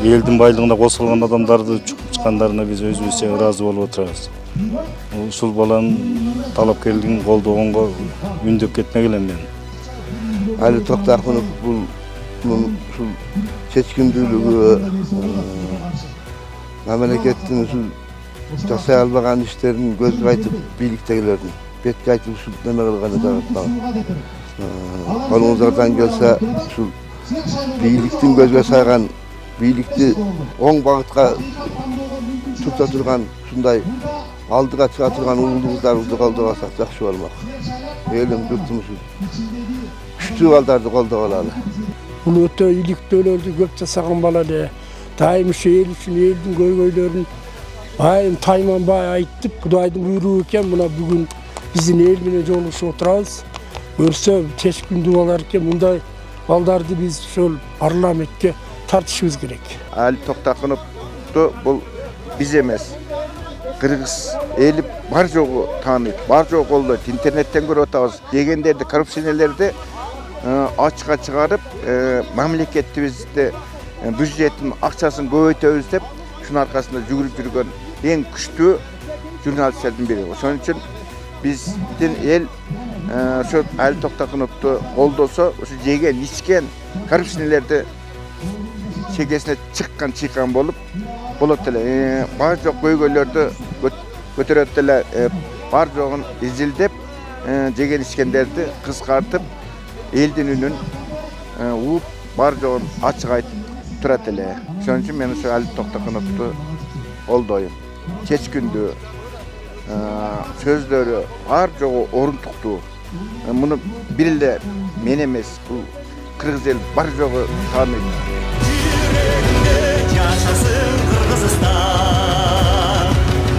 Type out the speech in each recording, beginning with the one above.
элдин байлыгына кошулган адамдарды чукуп чыккандарына биз өзүбүзчө ыраазы болуп отурабыз. Ушул баланын талапкерлигин колдогонго үндөп кетмек элем мен. Ali Toktakınov bunun seçkindүүлүгү, memleketin usul жасай албаган иштерин көзгө айтып бийликтегилердин бетке айтып ушул неме кылганы да колуңуздардан келсе ушул бийликтин көзгө сайган бийликти оң багытка тута турган ушундай алдыга чыга турган уулуңуздарыбызды колдобосок жакшы болмок. Элим журтумуз күчтүү балдарды колдоголалы. Бул өтө иликтөөлөрдү көп жасаган бала эле. Дайым ушу эл үчүн элдин көйгөйлөрүн айым тайманбай айтып, Кудайдын буйругу экен. Мына бүгүн биздин эл менен жолугушуп отурабыз. Көрсө чеч күндү болар экен. Мындай балдарды биз ошол парламентке тартышыбыз керек. Ali Toktakınovду бул биз эмес, кыргыз эли бар жогу тааныйт, бар жогу колдойт. Интернеттен көрүп атабыз. Дегендерди, коррупционерлерди ачыкка чыгарып, мамлекетибизде бюджеттин акчасын көбөйтөбүз деп, шунун аркасында жүгүрүп жүргөн эң күчтүү журналисттердин бири. Ошон үчүн биздин эл ошо Ali Toktakınovду колдосо, ошо жеген, ичкен коррупционерлерди чегесине чыйккан болуп болот эле. Бар жок көйгөйлөрдү көтөрөт эле, бар жогун изилдеп, жеген ичкендерди кыскартып, элдин үнүн угуп, бар жогун ачык айтып турат эле. Ошон үчүн мен ошо Ali Toktakыновду колдойм. Кеч күндү сөздөрү бар жогу орунтуктуу. Муну бир эле мен эмес, бул кыргыз эл бар жогу тааныйт. Yaşasın Kırgızistan,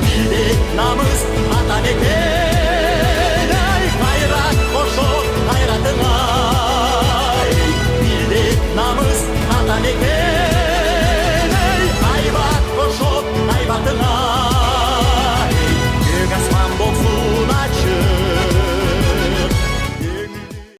bildik namız ata meken, ay hayrat koşup hayratına, bildik namız ata meken, ay hayvat koşup hayvatına.